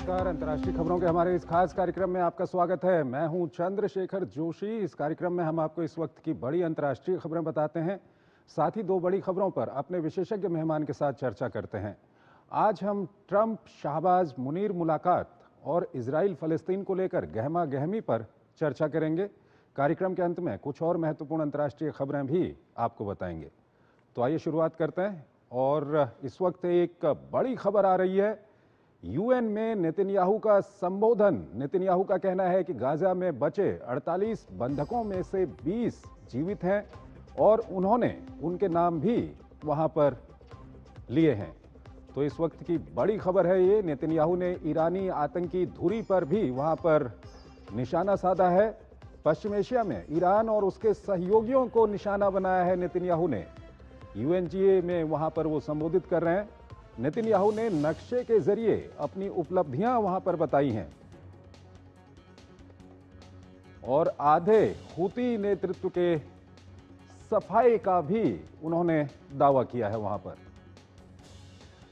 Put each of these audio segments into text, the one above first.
नमस्कार। अंतर्राष्ट्रीय खबरों के हमारे इस खास कार्यक्रम में आपका स्वागत है। मैं हूं चंद्रशेखर जोशी। इस कार्यक्रम में हम आपको इस वक्त की बड़ी अंतर्राष्ट्रीय खबरें बताते हैं, साथ ही दो बड़ी खबरों पर अपने विशेषज्ञ मेहमान के साथ चर्चा करते हैं। आज हम ट्रंप शाहबाज मुनीर मुलाकात और इजराइल फलस्तीन को लेकर गहमा गहमी पर चर्चा करेंगे। कार्यक्रम के अंत में कुछ और महत्वपूर्ण अंतर्राष्ट्रीय खबरें भी आपको बताएंगे। तो आइए शुरुआत करते हैं। और इस वक्त एक बड़ी खबर आ रही है। यूएन में नेतन्याहू का संबोधन। नेतन्याहू का कहना है कि गाजा में बचे 48 बंधकों में से 20 जीवित हैं और उन्होंने उनके नाम भी वहां पर लिए हैं। तो इस वक्त की बड़ी खबर है ये। नेतन्याहू ने ईरानी आतंकी धुरी पर भी वहां पर निशाना साधा है। पश्चिम एशिया में ईरान और उसके सहयोगियों को निशाना बनाया है नेतन्याहू ने। यूएनजीए में वहां पर वो संबोधित कर रहे हैं। नेतन्याहू ने नक्शे के जरिए अपनी उपलब्धियां वहां पर बताई हैं और आधे हूती नेतृत्व के सफाई का भी उन्होंने दावा किया है वहां पर।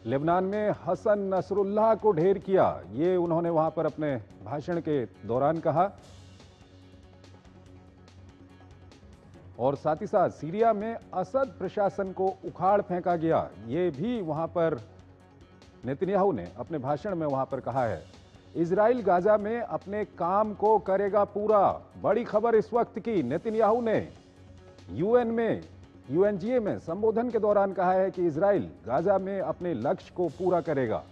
लेबनान में हसन नसरुल्लाह को ढेर किया, ये उन्होंने वहां पर अपने भाषण के दौरान कहा। और साथ ही साथ सीरिया में असद प्रशासन को उखाड़ फेंका गया, ये भी वहां पर नेतन्याहू ने अपने भाषण में वहां पर कहा है। इजराइल गाजा में अपने काम को करेगा पूरा। बड़ी खबर इस वक्त की। नेतन्याहू ने यूएन में यूएनजीए में संबोधन के दौरान कहा है कि इजराइल गाजा में अपने लक्ष्य को पूरा करेगा।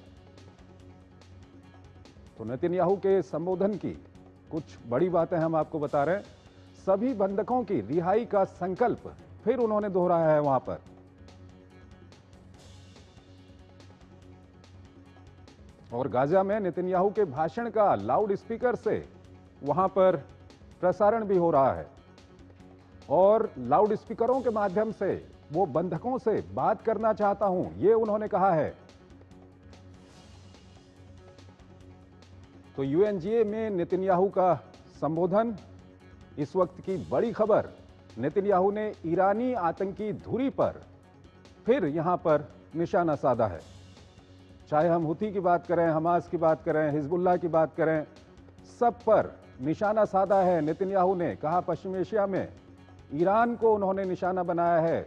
तो नेतन्याहू के संबोधन की कुछ बड़ी बातें हम आपको बता रहे हैं। सभी बंधकों की रिहाई का संकल्प फिर उन्होंने दोहराया है वहां पर। और गाजा में नेतन्याहू के भाषण का लाउड स्पीकर से वहां पर प्रसारण भी हो रहा है और लाउड स्पीकरों के माध्यम से वो बंधकों से बात करना चाहता हूं, ये उन्होंने कहा है। तो यूएनजीए में नेतन्याहू का संबोधन, इस वक्त की बड़ी खबर। नेतन्याहू ने ईरानी आतंकी धुरी पर फिर यहां पर निशाना साधा है। चाहे हम हुती की बात करें, हमास की बात करें, हिजबुल्लाह की बात करें, सब पर निशाना साधा है नेतन्याहू ने। कहा पश्चिम एशिया में ईरान को उन्होंने निशाना बनाया है,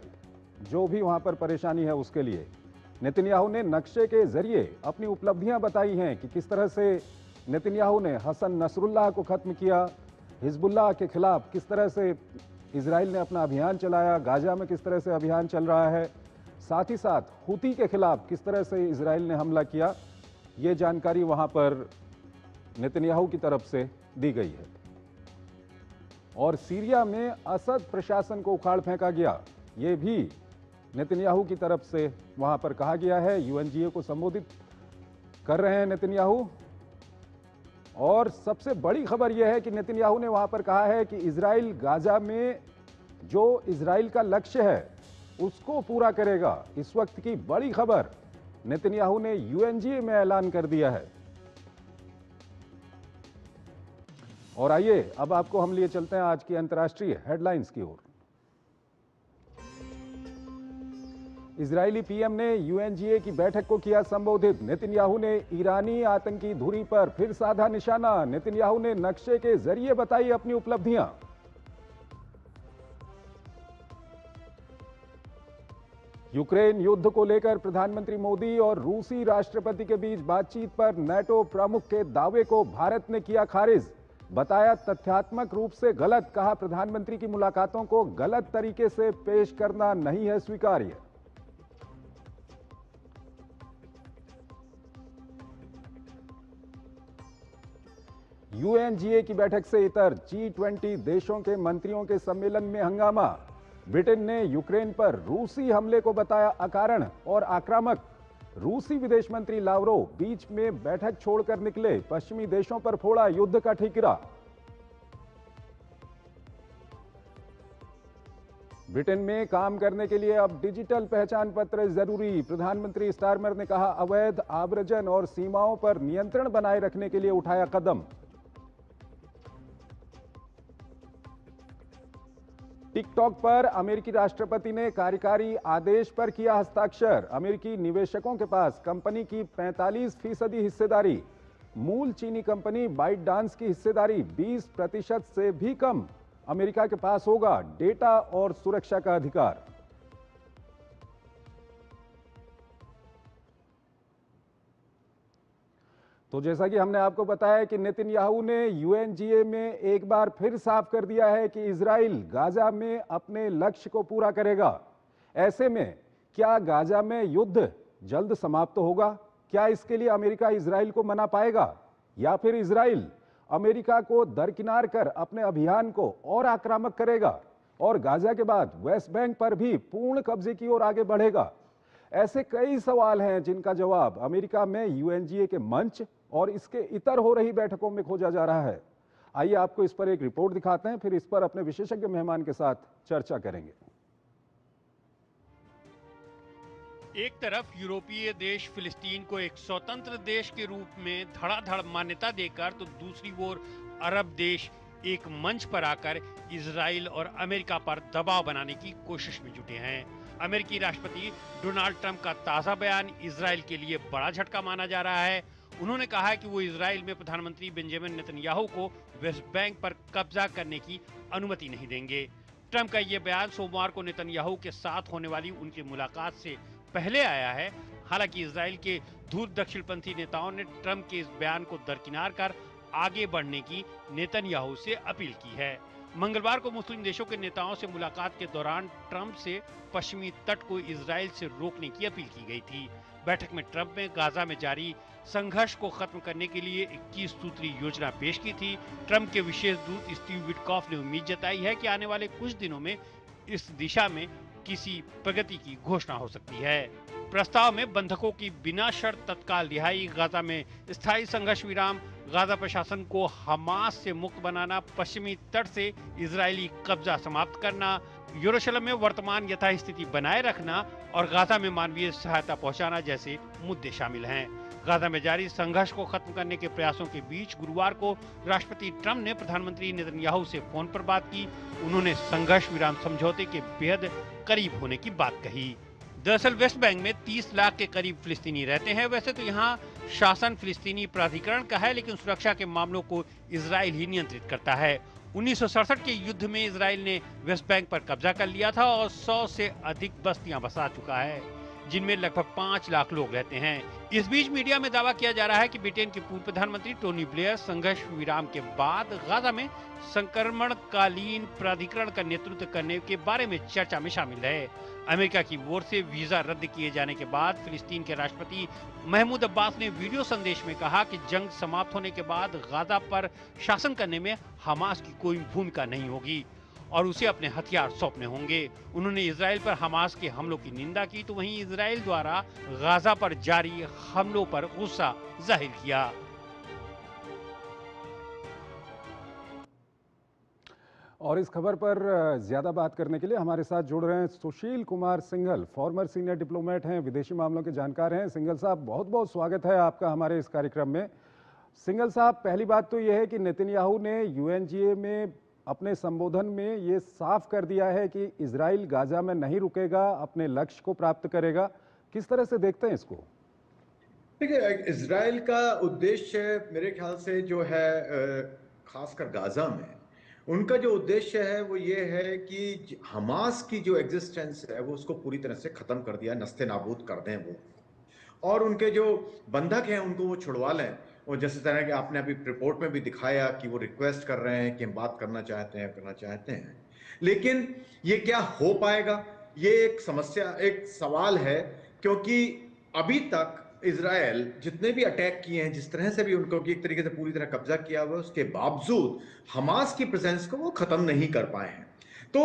जो भी वहां पर परेशानी है उसके लिए। नेतन्याहू ने नक्शे के जरिए अपनी उपलब्धियां बताई हैं कि किस तरह से नेतन्याहू ने हसन नसरुल्लाह को खत्म किया, हिजबुल्लाह के खिलाफ किस तरह से इजराइल ने अपना अभियान चलाया, गाजा में किस तरह से अभियान चल रहा है, साथ ही साथ हुती के खिलाफ किस तरह से इजराइल ने हमला किया। ये जानकारी वहां पर नेतन्याहू की तरफ से दी गई है। और सीरिया में असद प्रशासन को उखाड़ फेंका गया, ये भी नेतन्याहू की तरफ से वहां पर कहा गया है। यूएनजीए को संबोधित कर रहे हैं नेतन्याहू। और सबसे बड़ी खबर यह है कि नेतन्याहू ने वहां पर कहा है कि इजराइल गाजा में जो इजराइल का लक्ष्य है उसको पूरा करेगा। इस वक्त की बड़ी खबर नेतन्याहू ने यूएनजीए में ऐलान कर दिया है। और आइए अब आपको हम लिए चलते हैं आज की अंतर्राष्ट्रीय हेडलाइंस की ओर। इजरायली पीएम ने यूएनजीए की बैठक को किया संबोधित। नेतन्याहू ने ईरानी आतंकी धुरी पर फिर साधा निशाना। नेतन्याहू ने नक्शे के जरिए बताई अपनी उपलब्धियां। यूक्रेन युद्ध को लेकर प्रधानमंत्री मोदी और रूसी राष्ट्रपति के बीच बातचीत पर नाटो प्रमुख के दावे को भारत ने किया खारिज। बताया तथ्यात्मक रूप से गलत। कहा प्रधानमंत्री की मुलाकातों को गलत तरीके से पेश करना नहीं है स्वीकार्य। यूएनजीए की बैठक से इतर G20 देशों के मंत्रियों के सम्मेलन में हंगामा। ब्रिटेन ने यूक्रेन पर रूसी हमले को बताया अकारण और आक्रामक। रूसी विदेश मंत्री लावरोव बीच में बैठक छोड़कर निकले। पश्चिमी देशों पर फोड़ा युद्ध का ठीकरा। ब्रिटेन में काम करने के लिए अब डिजिटल पहचान पत्र जरूरी। प्रधानमंत्री स्टारमर ने कहा अवैध आव्रजन और सीमाओं पर नियंत्रण बनाए रखने के लिए उठाया कदम। टिकटॉक पर अमेरिकी राष्ट्रपति ने कार्यकारी आदेश पर किया हस्ताक्षर। अमेरिकी निवेशकों के पास कंपनी की 45% हिस्सेदारी। मूल चीनी कंपनी बाइट डांस की हिस्सेदारी 20% से भी कम अमेरिका के पास होगा डेटा और सुरक्षा का अधिकार। तो जैसा कि हमने आपको बताया कि नेतन्याहू ने यूएनजीए में एक बार फिर साफ कर दिया है कि इजराइल गाजा में अपने लक्ष्य को पूरा करेगा। ऐसे में क्या गाजा में युद्ध जल्द समाप्त होगा? क्या इसके लिए अमेरिका इजराइल को मना पाएगा, या फिर इजराइल अमेरिका को दरकिनार कर अपने अभियान को और आक्रामक करेगा और गाजा के बाद वेस्ट बैंक पर भी पूर्ण कब्जे की ओर आगे बढ़ेगा? ऐसे कई सवाल हैं जिनका जवाब अमेरिका में यूएनजीए के मंच और इसके इतर हो रही बैठकों में खोजा जा रहा है। आइए आपको इस पर एक रिपोर्ट दिखाते हैं, फिर इस पर अपने विशेषज्ञ मेहमान के साथ चर्चा करेंगे। एक तरफ यूरोपीय देश फिलिस्तीन को एक स्वतंत्र देश के रूप में धड़ाधड़ मान्यता देकर, तो दूसरी ओर अरब देश एक मंच पर आकर इजराइल और अमेरिका पर दबाव बनाने की कोशिश में जुटे हैं। अमेरिकी राष्ट्रपति डोनाल्ड ट्रंप का ताजा बयान इजराइल के लिए बड़ा झटका माना जा रहा है। उन्होंने कहा है कि वो इजराइल में प्रधानमंत्री बेंजामिन नेतन्याहू को वेस्ट बैंक पर कब्जा करने की अनुमति नहीं देंगे। ट्रंप का ये बयान सोमवार को नेतन्याहू के साथ होने वाली उनकी मुलाकात से पहले आया है। हालांकि इजराइल के दूर दक्षिणपंथी नेताओं ने ट्रंप के इस बयान को दरकिनार कर आगे बढ़ने की नेतन्याहू से अपील की है। मंगलवार को मुस्लिम देशों के नेताओं से मुलाकात के दौरान ट्रंप से पश्चिमी तट को इजराइल से रोकने की अपील की गई थी। बैठक में ट्रंप ने गाजा में जारी संघर्ष को खत्म करने के लिए 21 सूत्री योजना पेश की थी। ट्रंप के विशेष दूत स्टीव विटकॉफ ने उम्मीद जताई है कि आने वाले कुछ दिनों में इस दिशा में किसी प्रगति की घोषणा हो सकती है। प्रस्ताव में बंधकों की बिना शर्त तत्काल रिहाई, गाजा में स्थायी संघर्ष विराम, गाजा प्रशासन को हमास से मुक्त बनाना, पश्चिमी तट से इजरायली कब्जा समाप्त करना, यरूशलेम में वर्तमान यथास्थिति बनाए रखना और गाजा में मानवीय सहायता पहुंचाना जैसे मुद्दे शामिल हैं। गाजा में जारी संघर्ष को खत्म करने के प्रयासों के बीच गुरुवार को राष्ट्रपति ट्रंप ने प्रधानमंत्री नेतन्याहू से फोन पर बात की। उन्होंने संघर्ष विराम समझौते के बेहद करीब होने की बात कही। दरअसल वेस्ट बैंक में 30 लाख के करीब फिलिस्तीनी रहते हैं। वैसे तो यहाँ शासन फिलिस्तीनी प्राधिकरण का है, लेकिन सुरक्षा के मामलों को इजराइल ही नियंत्रित करता है। 1967 के युद्ध में इजराइल ने वेस्ट बैंक पर कब्जा कर लिया था और 100 से अधिक बस्तियां बसा चुका है, जिनमें लगभग 5 लाख लोग रहते हैं। इस बीच मीडिया में दावा किया जा रहा है कि ब्रिटेन के पूर्व प्रधानमंत्री टोनी ब्लेयर संघर्ष विराम के बाद गाजा में संक्रमणकालीन प्राधिकरण का नेतृत्व करने के बारे में चर्चा में शामिल है। अमेरिका की ओर से वीजा रद्द किए जाने के बाद फिलिस्तीन के राष्ट्रपति महमूद अब्बास ने वीडियो संदेश में कहा कि जंग समाप्त होने के बाद गाजा पर शासन करने में हमास की कोई भूमिका नहीं होगी और उसे अपने हथियार सौंपने होंगे। उन्होंने इजराइल पर हमास के हमलों की निंदा की, तो वहीं इजराइल द्वारा गाजा पर जारी हमलों पर गुस्सा जाहिर किया। और इस खबर पर ज्यादा बात करने के लिए हमारे साथ जुड़ रहे हैं Sushil Kumar Singhal, former senior diplomat हैं, विदेशी मामलों के जानकार हैं। सिंघल साहब, बहुत बहुत स्वागत है आपका हमारे इस कार्यक्रम में। सिंघल साहब, पहली बात तो यह है कि नेतन्याहू ने यूएनजीए में अपने संबोधन में ये साफ कर दिया है कि इजराइल गाजा में नहीं रुकेगा, अपने लक्ष्य को प्राप्त करेगा। किस तरह से देखते हैं इसको? देखिए, इजराइल का उद्देश्य मेरे ख्याल से जो है, खासकर गाजा में उनका जो उद्देश्य है वो ये है कि हमास की जो एग्जिस्टेंस है वो उसको पूरी तरह से खत्म कर दिया, नस्ते नाबूद कर दें वो, और उनके जो बंधक हैं उनको वो छुड़वा लें। और जैसे तरह के आपने अभी रिपोर्ट में भी दिखाया कि वो रिक्वेस्ट कर रहे हैं कि हम बात करना चाहते हैं, लेकिन ये क्या हो पाएगा, ये एक समस्या, एक सवाल है। क्योंकि अभी तक इजराइल जितने भी अटैक किए हैं, जिस तरह से भी उनको एक तरीके से पूरी तरह कब्जा किया हुआ है, उसके बावजूद हमास की प्रेजेंस को वो खत्म नहीं कर पाए हैं। तो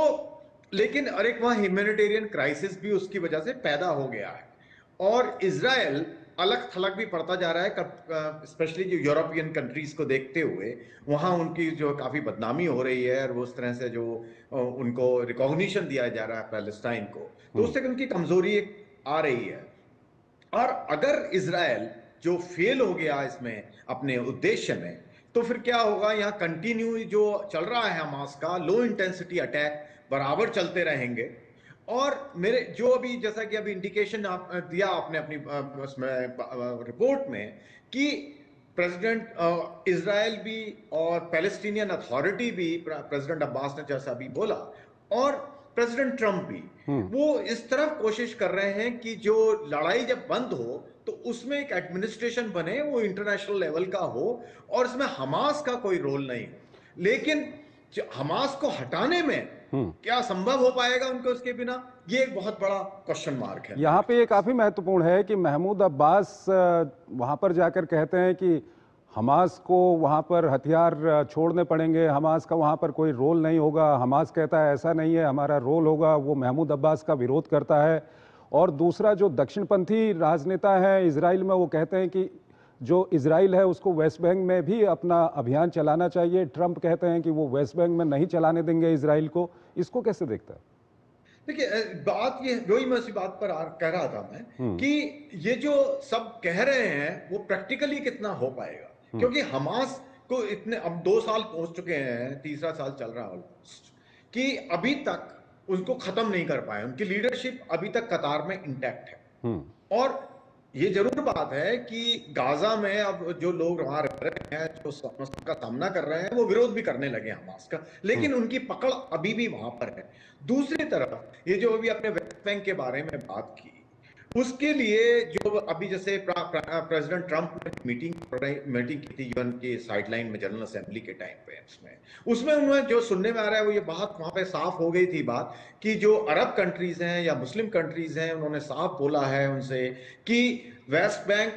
लेकिन और एक वहां ह्यूमैनिटेरियन क्राइसिस भी उसकी वजह से पैदा हो गया है और इजराइल अलग थलग भी पड़ता जा रहा है, स्पेशली जो यूरोपियन कंट्रीज को देखते हुए। वहां उनकी जो काफी बदनामी हो रही है और उस तरह से जो उनको रिकॉग्निशन दिया जा रहा है पैलेस्टाइन को, तो उससे उनकी कमजोरी आ रही है। और अगर इजराइल जो फेल हो गया इसमें अपने उद्देश्य में, तो फिर क्या होगा, यहाँ कंटिन्यू जो चल रहा है हमास का लो इंटेंसिटी अटैक बराबर चलते रहेंगे। और मेरे जो अभी जैसा कि अभी इंडिकेशन दिया आपने अपनी उसमें रिपोर्ट में कि प्रेसिडेंट इजराइल भी और पैलेस्टीनियन अथॉरिटी भी, प्रेसिडेंट अब्बास ने जैसा भी बोला, और प्रेसिडेंट ट्रंप भी, वो इस तरफ कोशिश कर रहे हैं कि जो लड़ाई जब बंद हो तो उसमें एक एडमिनिस्ट्रेशन बने, वो इंटरनेशनल लेवल का हो और इसमें हमास का कोई रोल नहीं हो। लेकिन हमास को हटाने में क्या संभव हो पाएगा उनको उसके बिना, ये एक बहुत बड़ा क्वेश्चन मार्क है। यहाँ पे ये काफी महत्वपूर्ण है कि महमूद अब्बास वहां पर जाकर कहते हैं कि हमास को वहां पर हथियार छोड़ने पड़ेंगे, हमास का वहां पर कोई रोल नहीं होगा। हमास कहता है ऐसा नहीं है, हमारा रोल होगा। वो महमूद अब्बास का विरोध करता है। और दूसरा जो दक्षिणपंथी राजनेता है इजराइल में, वो कहते हैं कि जो इजराइल है उसको वेस्ट बैंक में भी अपना अभियान चलाना चाहिए। ट्रंप कहते हैं कि वो वेस्ट बैंक में नहीं चलाने देंगे इजराइल को। इसको कैसे देखता है? देखिए, बात ये, वही मैं उसी बात पर कह रहा था मैं कि ये जो सब कह रहे हैं वो प्रैक्टिकली कितना हो पाएगा, क्योंकि हमास को इतने, अब 2 साल पहुंच चुके हैं, तीसरा साल चल रहा है ऑलमोस्ट, कि अभी तक उनको खत्म नहीं कर पाए। उनकी लीडरशिप अभी तक कतार में इंटैक्ट है। और ये जरूर बात है कि गाजा में अब जो लोग वहां रह रहे हैं, जो समस्या का सामना कर रहे हैं, वो विरोध भी करने लगे हमास का, लेकिन उनकी पकड़ अभी भी वहां पर है। दूसरी तरफ ये जो अभी अपने वेस्ट बैंक के बारे में बात की, उसके लिए जो अभी जैसे प्रेसिडेंट ट्रंप ने मीटिंग की थी यूएन के साइडलाइन में, जनरल असेंबली के टाइम पे, उसमें उन्होंने जो सुनने में आ रहा है वो ये बात वहां पे साफ हो गई थी बात कि जो अरब कंट्रीज हैं या मुस्लिम कंट्रीज हैं, उन्होंने साफ बोला है उनसे कि वेस्ट बैंक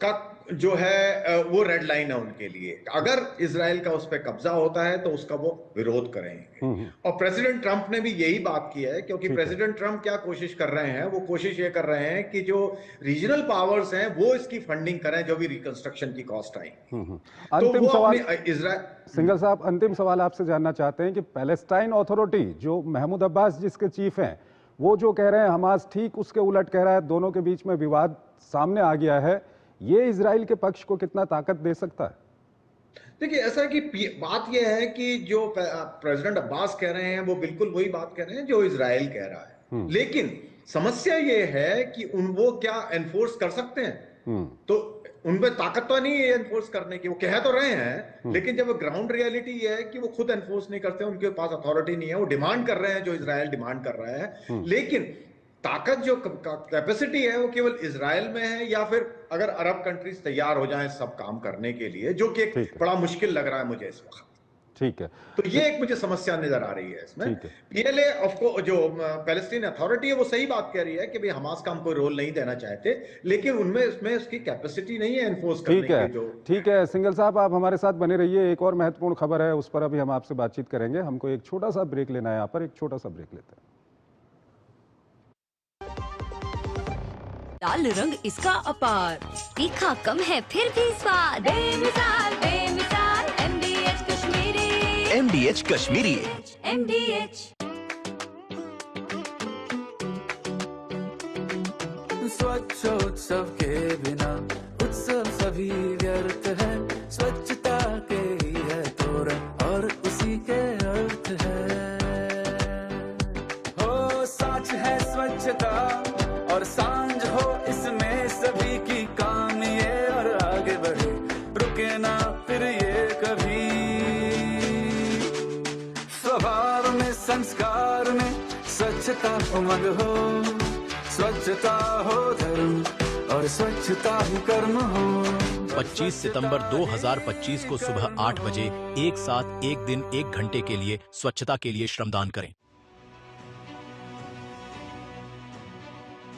का जो है वो रेड लाइन है उनके लिए। अगर इजराइल का उस पर कब्जा होता है तो उसका वो विरोध करेंगे। और प्रेसिडेंट ट्रंप ने भी यही बात की है, क्योंकि प्रेसिडेंट ट्रंप क्या कोशिश कर रहे हैं, वो कोशिश ये कर रहे हैं कि जो रीजनल पावर्स हैं वो इसकी फंडिंग करें, जो भी रिकंस्ट्रक्शन की कॉस्ट आई। तो अंतिम वो सवाल इजराइल, सिंघल साहब, अंतिम सवाल आपसे जानना चाहते हैं कि पैलेस्टाइन अथॉरिटी, जो महमूद अब्बास जिसके चीफ हैं, वो जो कह रहे हैं हमास ठीक उसके उलट कह रहा है, दोनों के बीच में विवाद सामने आ गया है, ये इजराइल के पक्ष को कितना ताकत दे सकता है? देखिए, ऐसा है कि बात यह है कि जो प्रेसिडेंट अब्बास कह रहे हैं वो बिल्कुल वही बात कह रहे हैं जो इजराइल कह रहा है, लेकिन समस्या ये है कि वो क्या एनफोर्स कर सकते हैं? तो उनमें ताकत तो नहीं है एनफोर्स करने की। वो कह तो रहे हैं, लेकिन जब ग्राउंड रियलिटी ये है कि वो खुद एनफोर्स नहीं करते, उनके पास अथॉरिटी नहीं है। वो डिमांड कर रहे हैं जो इजराइल डिमांड कर रहा है, लेकिन ताकत, जो कैपेसिटी है, वो केवल इजराइल में है, या फिर अगर अरब कंट्रीज तैयार हो जाएं सब काम करने के लिए, जो कि बड़ा मुश्किल लग रहा है मुझे इस वक्त। ठीक है, तो ये एक मुझे समस्या नजर आ रही है इसमें। पीएलए ऑफकोर्स, जो पैलेस्टीन अथॉरिटी है, वो सही बात कह रही है कि भाई हमास का हम कोई रोल नहीं देना चाहते, लेकिन उनमें इसमें उसकी कैपेसिटी नहीं है एनफोर्स करने की। जो ठीक है, सिंघल साहब आप हमारे साथ बने रहिए। एक और महत्वपूर्ण खबर है, उस पर अभी हम आपसे बातचीत करेंगे। हमको एक छोटा सा ब्रेक लेना है, यहाँ पर एक छोटा सा ब्रेक लेते हैं। लाल रंग इसका अपार, तीखा कम है फिर भी स्वाद, बेमिसाल बेमिसाल MDH Kashmiri, MDH Kashmiri, MDH। स्वच्छ उत्सव के बिना उत्सव सभी व्यर्थ है, स्वच्छता के ही है तोरण और उसी के अर्थ है। हो साच है स्वच्छता और सांझ हो इसमें सभी की काम ये, और आगे बढ़े रुके ना फिर ये कभी। स्वभाव में संस्कार में स्वच्छता उमंग हो, स्वच्छता हो धर्म और स्वच्छता ही कर्म हो। 25 सितंबर 2025 को सुबह 8 बजे एक साथ एक दिन 1 घंटे के लिए स्वच्छता के लिए श्रमदान करें।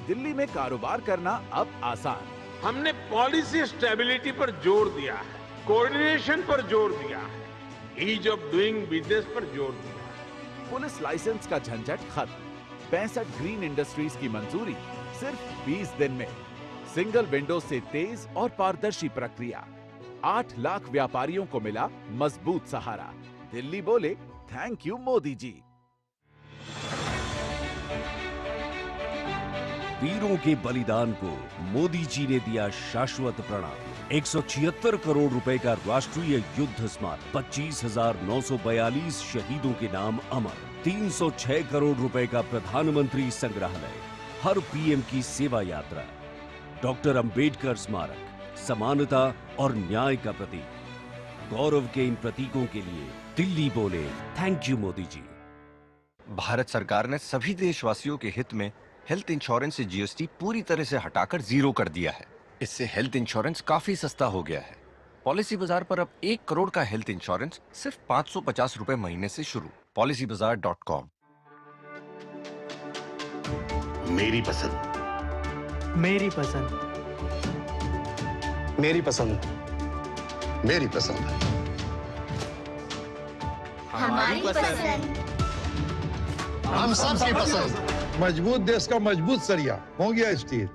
दिल्ली में कारोबार करना अब आसान। हमने पॉलिसी स्टेबिलिटी पर जोर दिया है, कोऑर्डिनेशन पर जोर दिया है, ईज ऑफ डूइंग बिजनेस पर जोर दिया है। पुलिस लाइसेंस का झंझट खत्म। 65 ग्रीन इंडस्ट्रीज की मंजूरी सिर्फ 20 दिन में। सिंगल विंडो से तेज और पारदर्शी प्रक्रिया। 8 लाख व्यापारियों को मिला मजबूत सहारा। दिल्ली बोले थैंक यू मोदी जी। वीरों के बलिदान को मोदी जी ने दिया शाश्वत प्रणाम। 176 करोड़ रुपए का राष्ट्रीय युद्ध स्मारक, 25,942 शहीदों के नाम अमर, 306 करोड़ रुपए का प्रधानमंत्री संग्रहालय, हर पीएम की सेवा यात्रा, डॉक्टर अंबेडकर स्मारक, समानता और न्याय का प्रतीक। गौरव के इन प्रतीकों के लिए दिल्ली बोले थैंक यू मोदी जी। भारत सरकार ने सभी देशवासियों के हित में हेल्थ इंश्योरेंस से जीएसटी पूरी तरह से हटाकर 0 कर दिया है। इससे हेल्थ इंश्योरेंस काफी सस्ता हो गया है। पॉलिसी बाजार पर अब 1 करोड़ का हेल्थ इंश्योरेंस सिर्फ 550 रुपए महीने से शुरू। policybazaar.com। मेरी पसंद, मेरी पसंद, मेरी पसंद, मेरी पसंद, हमारी पसंद। हम सबकी पसंद। मजबूत देश का मजबूत सरिया हो गया स्टील।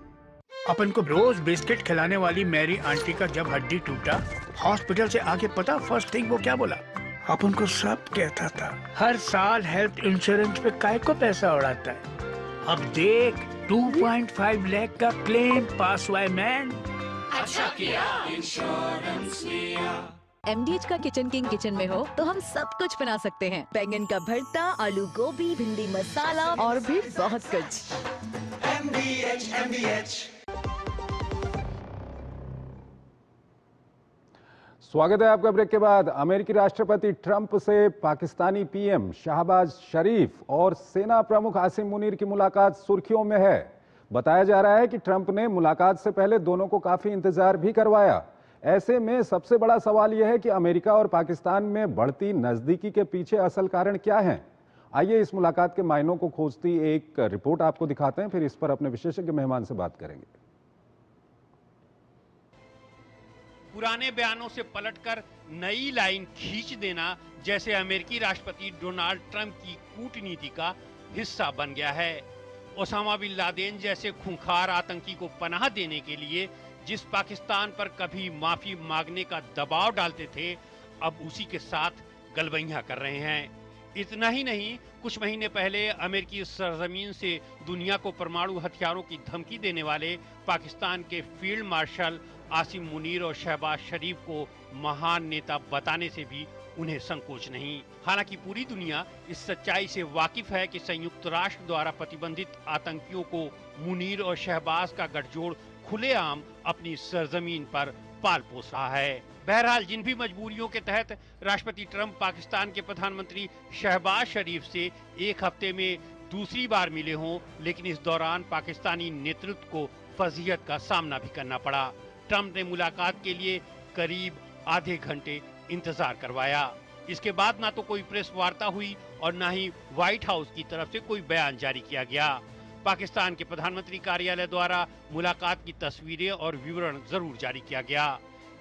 अपन को रोज बिस्किट खिलाने वाली मेरी आंटी का जब हड्डी टूटा, हॉस्पिटल से आके पता फर्स्ट थिंग वो क्या बोला? अपन को सब कहता था हर साल हेल्थ इंश्योरेंस पे काय को पैसा उड़ाता है। अब देख 2.5 लाख का क्लेम पास हुआ है मैन। अच्छा किया इंश्योरेंस लिया। MDH का किचन किंग किचन में हो तो हम सब कुछ बना सकते हैं। बैंगन का भरता, आलू गोभी, भिंडी मसाला और भी बहुत कुछ। MDH। स्वागत है आपका ब्रेक के बाद। अमेरिकी राष्ट्रपति ट्रंप से पाकिस्तानी पीएम शहबाज शरीफ और सेना प्रमुख आसिम मुनीर की मुलाकात सुर्खियों में है। बताया जा रहा है कि ट्रंप ने मुलाकात से पहले दोनों को काफी इंतजार भी करवाया। ऐसे में सबसे बड़ा सवाल यह है कि अमेरिका और पाकिस्तान में बढ़ती नजदीकी के पीछे असल कारण क्या है। आइए इस मुलाकात के मायनों को खोजती एक रिपोर्ट आपको दिखाते हैं, फिर इस पर अपने विशेषज्ञ मेहमान से बात करेंगे। पुराने बयानों से पलटकर नई लाइन खींच देना जैसे अमेरिकी राष्ट्रपति डोनाल्ड ट्रंप की कूटनीति का हिस्सा बन गया है। ओसामा बिन लादेन जैसे खूंखार आतंकी को पनाह देने के लिए जिस पाकिस्तान पर कभी माफी मांगने का दबाव डालते थे, अब उसी के साथ गलबैया कर रहे हैं। इतना ही नहीं, कुछ महीने पहले अमेरिकी सरजमीन से दुनिया को परमाणु हथियारों की धमकी देने वाले पाकिस्तान के फील्ड मार्शल आसिम मुनीर और शहबाज शरीफ को महान नेता बताने से भी उन्हें संकोच नहीं। हालांकि पूरी दुनिया इस सच्चाई से वाकिफ है कि संयुक्त राष्ट्र द्वारा प्रतिबंधित आतंकियों को मुनीर और शहबाज का गठजोड़ खुलेआम अपनी सरजमीन पर पाल पोस रहा है। बहरहाल जिन भी मजबूरियों के तहत राष्ट्रपति ट्रंप पाकिस्तान के प्रधानमंत्री शहबाज शरीफ से एक हफ्ते में दूसरी बार मिले हों, लेकिन इस दौरान पाकिस्तानी नेतृत्व को फजीहत का सामना भी करना पड़ा। ट्रंप ने मुलाकात के लिए करीब आधे घंटे इंतजार करवाया। इसके बाद ना तो कोई प्रेस वार्ता हुई और ना ही व्हाइट हाउस की तरफ से कोई बयान जारी किया गया। पाकिस्तान के प्रधानमंत्री कार्यालय द्वारा मुलाकात की तस्वीरें और विवरण जरूर जारी किया गया।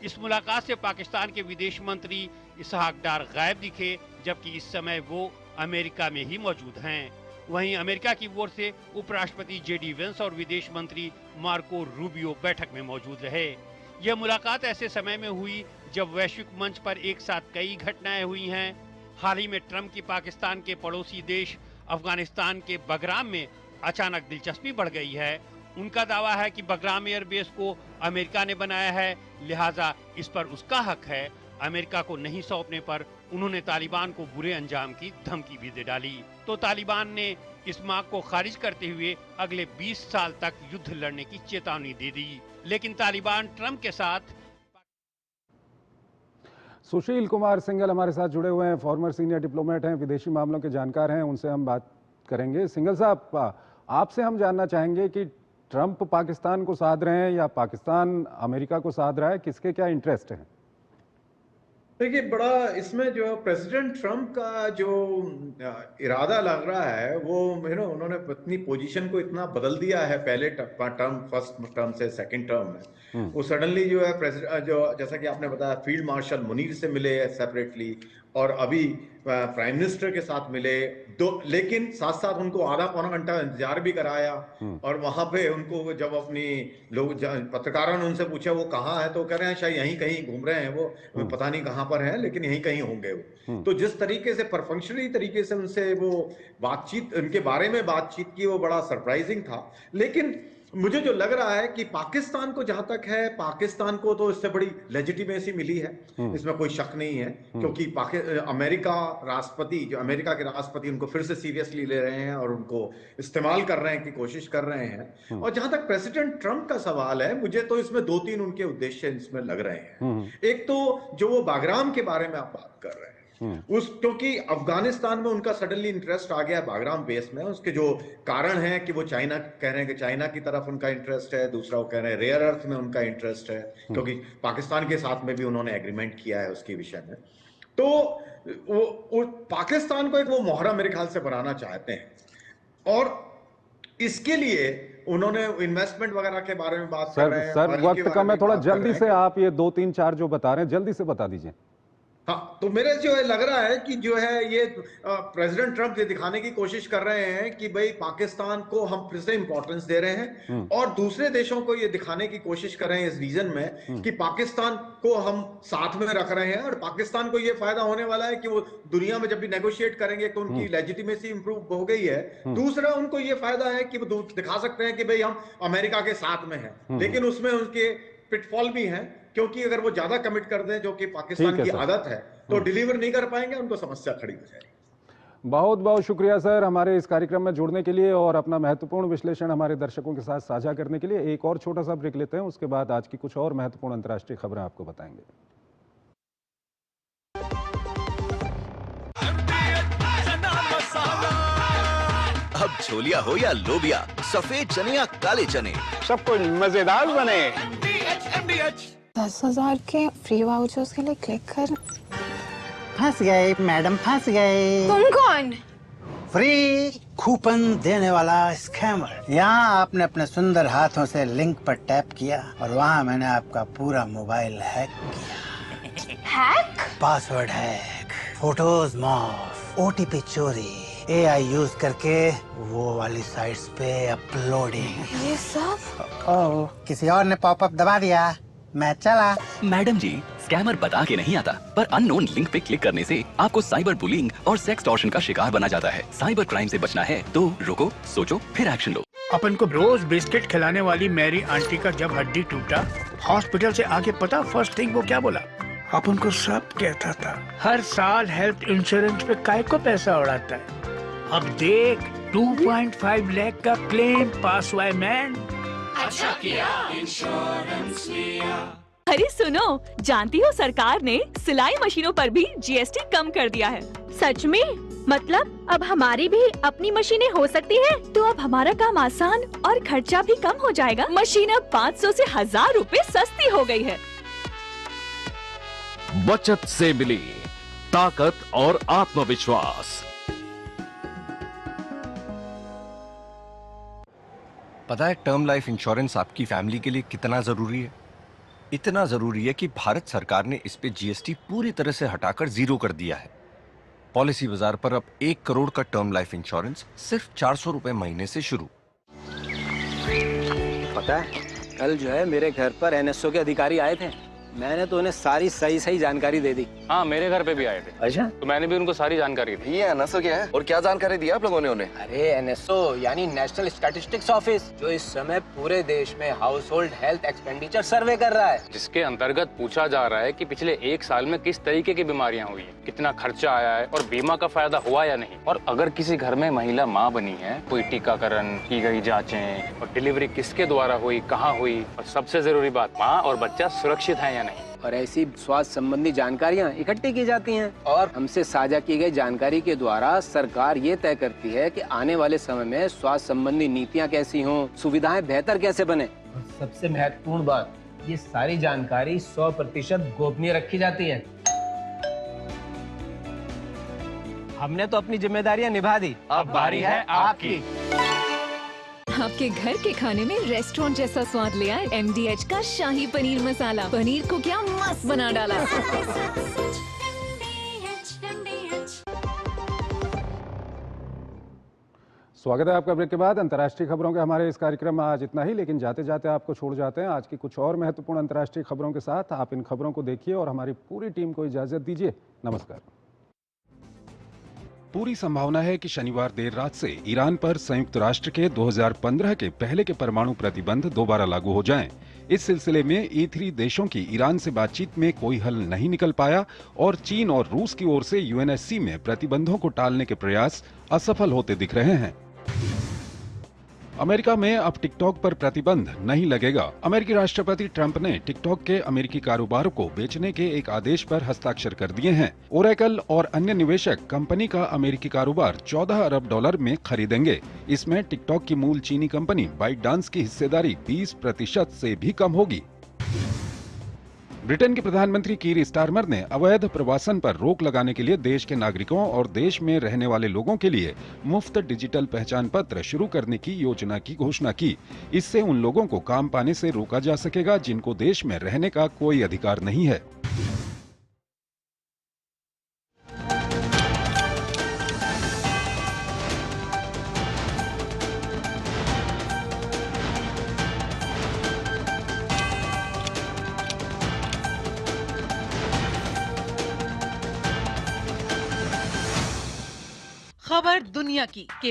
इस मुलाकात से पाकिस्तान के विदेश मंत्री इसहाक डार गायब दिखे, जबकि इस समय वो अमेरिका में ही मौजूद हैं। वहीं अमेरिका की ओर से उपराष्ट्रपति जेडी वेंस और विदेश मंत्री मार्को रूबियो बैठक में मौजूद रहे। यह मुलाकात ऐसे समय में हुई जब वैश्विक मंच पर एक साथ कई घटनाएं हुई हैं। हाल ही में ट्रंप की पाकिस्तान के पड़ोसी देश अफगानिस्तान के बगराम में अचानक दिलचस्पी बढ़ गई है। उनका दावा है कि बगराम एयरबेस को अमेरिका ने बनाया है, लिहाजा इस पर उसका हक है। अमेरिका को नहीं सौंपने पर उन्होंने तालिबान को बुरे अंजाम की धमकी भी दे डाली। तो तालिबान ने इस मांग को खारिज करते हुए अगले 20 साल तक युद्ध लड़ने की चेतावनी दे दी। लेकिन तालिबान ट्रंप के साथ। सुशील कुमार सिंघल हमारे साथ जुड़े हुए हैं, फॉर्मर सीनियर डिप्लोमेट हैं, विदेशी मामलों के जानकार हैं, उनसे हम बात करेंगे। सिंघल साहब, आपसे हम जानना चाहेंगे कि ट्रंप पाकिस्तान को साध रहे हैं या पाकिस्तान अमेरिका को साध रहा है, किसके क्या इंटरेस्ट हैं? देखिए, बड़ा इसमें जो प्रेसिडेंट ट्रंप का जो इरादा लग रहा है वो उन्होंने अपनी पोजीशन को इतना बदल दिया है पहले टर्म, फर्स्ट टर्म से सेकंड टर्म में। वो सडनली जो है प्रेसिडेंट, जो जैसा कि आपने बताया, फील्ड मार्शल मुनीर से मिले सेपरेटली और अभी प्राइम मिनिस्टर के साथ मिले दो, लेकिन साथ साथ उनको आधा पौना घंटा इंतजार भी कराया। और वहां पे उनको जब अपनी लोग पत्रकारों ने उनसे पूछा वो कहाँ है, तो कह रहे हैं शायद यहीं कहीं घूम रहे हैं, वो पता नहीं कहाँ पर है, लेकिन यहीं कहीं होंगे वो। तो जिस तरीके से परफंक्शनली तरीके से उनसे वो बातचीत, उनके बारे में बातचीत की, वो बड़ा सरप्राइजिंग था। लेकिन मुझे जो लग रहा है कि पाकिस्तान को जहां तक है, पाकिस्तान को तो इससे बड़ी लेजिटिमेसी मिली है, इसमें कोई शक नहीं है, क्योंकि अमेरिका के राष्ट्रपति उनको फिर से सीरियसली ले रहे हैं और उनको इस्तेमाल कर रहे हैं की कोशिश कर रहे हैं। और जहां तक प्रेसिडेंट ट्रंप का सवाल है, मुझे तो इसमें 2-3 उनके उद्देश्य इसमें लग रहे हैं। एक तो जो वो बागराम के बारे में आप बात कर रहे हैं, क्योंकि अफगानिस्तान में उनका सडनली इंटरेस्ट आ गया बागराम बेस में। उसके जो कारण है कि वो चाइना कह रहे हैं कि चाइना की तरफ उनका इंटरेस्ट है, दूसरा वो कह रहे हैं रेयर अर्थ में उनका इंटरेस्ट है, क्योंकि पाकिस्तान के साथ में भी उन्होंने एग्रीमेंट किया है उसके विषय में। तो वो पाकिस्तान को एक वो मोहरा मेरे ख्याल से बनाना चाहते हैं, और इसके लिए उन्होंने इन्वेस्टमेंट वगैरह के बारे में बात कर रहे हैं। सर वक्त कम है, थोड़ा जल्दी से आप ये 2-3-4 जो बता रहे हैं जल्दी से बता दीजिए। हाँ, तो मेरे जो है लग रहा है कि जो है ये प्रेसिडेंट ट्रंप ये दिखाने की कोशिश कर रहे हैं कि भाई पाकिस्तान को हम फिर से इंपॉर्टेंस दे रहे हैं, और दूसरे देशों को ये दिखाने की कोशिश कर रहे हैं इस रीजन में कि पाकिस्तान को हम साथ में रख रहे हैं, और पाकिस्तान को ये फायदा होने वाला है कि वो दुनिया में जब भी नेगोशिएट करेंगे तो उनकी लेजिटिमेसी इंप्रूव हो गई है। दूसरा उनको ये फायदा है कि वो दिखा सकते हैं कि भाई हम अमेरिका के साथ में हैं, लेकिन उसमें उनके पिटफॉल भी हैं, क्योंकि अगर वो ज्यादा कमिट कर दें, जो कि पाकिस्तान की आदत है, तो डिलीवर नहीं कर पाएंगे, उनको समस्या खड़ी हो जाएगी। बहुत बहुत शुक्रिया सर हमारे इस कार्यक्रम में जुड़ने के लिए और अपना महत्वपूर्ण विश्लेषण हमारे दर्शकों के साथ साझा करने के लिए। एक और छोटा सा ब्रेक लेते हैं, उसके बाद आज की कुछ और महत्वपूर्ण अंतर्राष्ट्रीय खबरें आपको बताएंगे। अब छोलिया हो या लोबिया, सफेद चने या काले चने, सब कुछ मजेदार बने। 10,000 के फ्री वाउचर्स के लिए क्लिक कर। फंस गए मैडम, फंस गए। तुम कौन? फ्री कूपन देने वाला स्कैमर। यहाँ आपने अपने सुंदर हाथों से लिंक पर टैप किया और वहाँ मैंने आपका पूरा मोबाइल हैक किया। Hack? Password hack, photos morph, OTP चोरी, AI यूज करके वो वाली साइट्स पे अपलोडिंग। ये सब किसी और ने पॉपअप दबा दिया, मैं चला। मैडम जी, स्कैमर बता के नहीं आता, पर अननोन लिंक पे क्लिक करने से आपको साइबर बुलिंग और सेक्सटॉर्शन का शिकार बना जाता है। साइबर क्राइम से बचना है तो रुको, सोचो, फिर एक्शन लो। अपन को रोज बिस्किट खिलाने वाली मेरी आंटी का जब हड्डी टूटा, हॉस्पिटल से आके पता फर्स्ट थिंग वो क्या बोला? अपन को सब कहता था हर साल हेल्थ इंश्योरेंस पे काय को पैसा उड़ाता है। अब देख 2.5 लाख का क्लेम पास हुआ है मैन। अच्छा किया इंश्योरेंस लिया। अरे सुनो, जानती हो सरकार ने सिलाई मशीनों पर भी GST कम कर दिया है। सच में? मतलब अब हमारी भी अपनी मशीनें हो सकती हैं? तो अब हमारा काम आसान और खर्चा भी कम हो जाएगा। मशीन अब 500 से 1000 रुपए सस्ती हो गई है। बचत से मिली ताकत और आत्मविश्वास। पता है टर्म लाइफ इंश्योरेंस आपकी फैमिली के लिए कितना जरूरी है? इतना जरूरी है कि भारत सरकार ने इस पे GST पूरी तरह से हटाकर 0 कर दिया है। पॉलिसी बाजार पर अब 1 करोड़ का टर्म लाइफ इंश्योरेंस सिर्फ 400 रुपए महीने से शुरू। पता है कल जो है मेरे घर पर NSO के अधिकारी आए थे, मैंने तो उन्हें सारी सही जानकारी दे दी। हाँ, मेरे घर पे भी आए थे। अच्छा? तो मैंने भी उनको सारी जानकारी दी। ये NSO क्या है और क्या जानकारी दी आप लोगों ने उन्हें? अरे NSO यानी नेशनल स्टैटिस्टिक्स ऑफिस, जो इस समय पूरे देश में हाउस होल्ड हेल्थ एक्सपेंडिचर सर्वे कर रहा है, जिसके अंतर्गत पूछा जा रहा है कि पिछले 1 साल में किस तरीके की बीमारियां हुई है, कितना खर्चा आया है और बीमा का फायदा हुआ या नहीं। और अगर किसी घर में महिला माँ बनी है, कोई टीकाकरण की गई जाँचें और डिलीवरी किसके द्वारा हुई, कहाँ हुई, और सबसे जरूरी बात, माँ और बच्चा सुरक्षित है या नहीं। और ऐसी स्वास्थ्य संबंधी जानकारियां इकट्ठी की जाती हैं और हमसे साझा की गई जानकारी के द्वारा सरकार ये तय करती है कि आने वाले समय में स्वास्थ्य संबंधी नीतियां कैसी हों, सुविधाएं बेहतर कैसे बने। और सबसे महत्वपूर्ण बात, ये सारी जानकारी 100% गोपनीय रखी जाती है। हमने तो अपनी जिम्मेदारियां निभा दी, अब बारी है आपकी। आपके घर के खाने में रेस्टोरेंट जैसा स्वाद ले आए MDH का शाही पनीर मसाला। पनीर को क्या मस्त बना डाला। स्वागत है आपका ब्रेक के बाद। अंतर्राष्ट्रीय खबरों के हमारे इस कार्यक्रम में आज इतना ही, लेकिन जाते जाते आपको छोड़ जाते हैं आज की कुछ और महत्वपूर्ण अंतर्राष्ट्रीय खबरों के साथ। आप इन खबरों को देखिए और हमारी पूरी टीम को इजाजत दीजिए। नमस्कार। पूरी संभावना है कि शनिवार देर रात से ईरान पर संयुक्त राष्ट्र के 2015 के पहले के परमाणु प्रतिबंध दोबारा लागू हो जाएं। इस सिलसिले में E3 देशों की ईरान से बातचीत में कोई हल नहीं निकल पाया और चीन और रूस की ओर से UNSC में प्रतिबंधों को टालने के प्रयास असफल होते दिख रहे हैं। अमेरिका में अब टिकटॉक पर प्रतिबंध नहीं लगेगा। अमेरिकी राष्ट्रपति ट्रंप ने टिकटॉक के अमेरिकी कारोबार को बेचने के एक आदेश पर हस्ताक्षर कर दिए हैं। ओरेकल और अन्य निवेशक कंपनी का अमेरिकी कारोबार $14 अरब में खरीदेंगे। इसमें टिकटॉक की मूल चीनी कंपनी बाइटडांस की हिस्सेदारी 20% से भी कम होगी। ब्रिटेन के प्रधानमंत्री कीर स्टारमर ने अवैध प्रवासन पर रोक लगाने के लिए देश के नागरिकों और देश में रहने वाले लोगों के लिए मुफ्त डिजिटल पहचान पत्र शुरू करने की योजना की घोषणा की। इससे उन लोगों को काम पाने से रोका जा सकेगा जिनको देश में रहने का कोई अधिकार नहीं है। खबर दुनिया की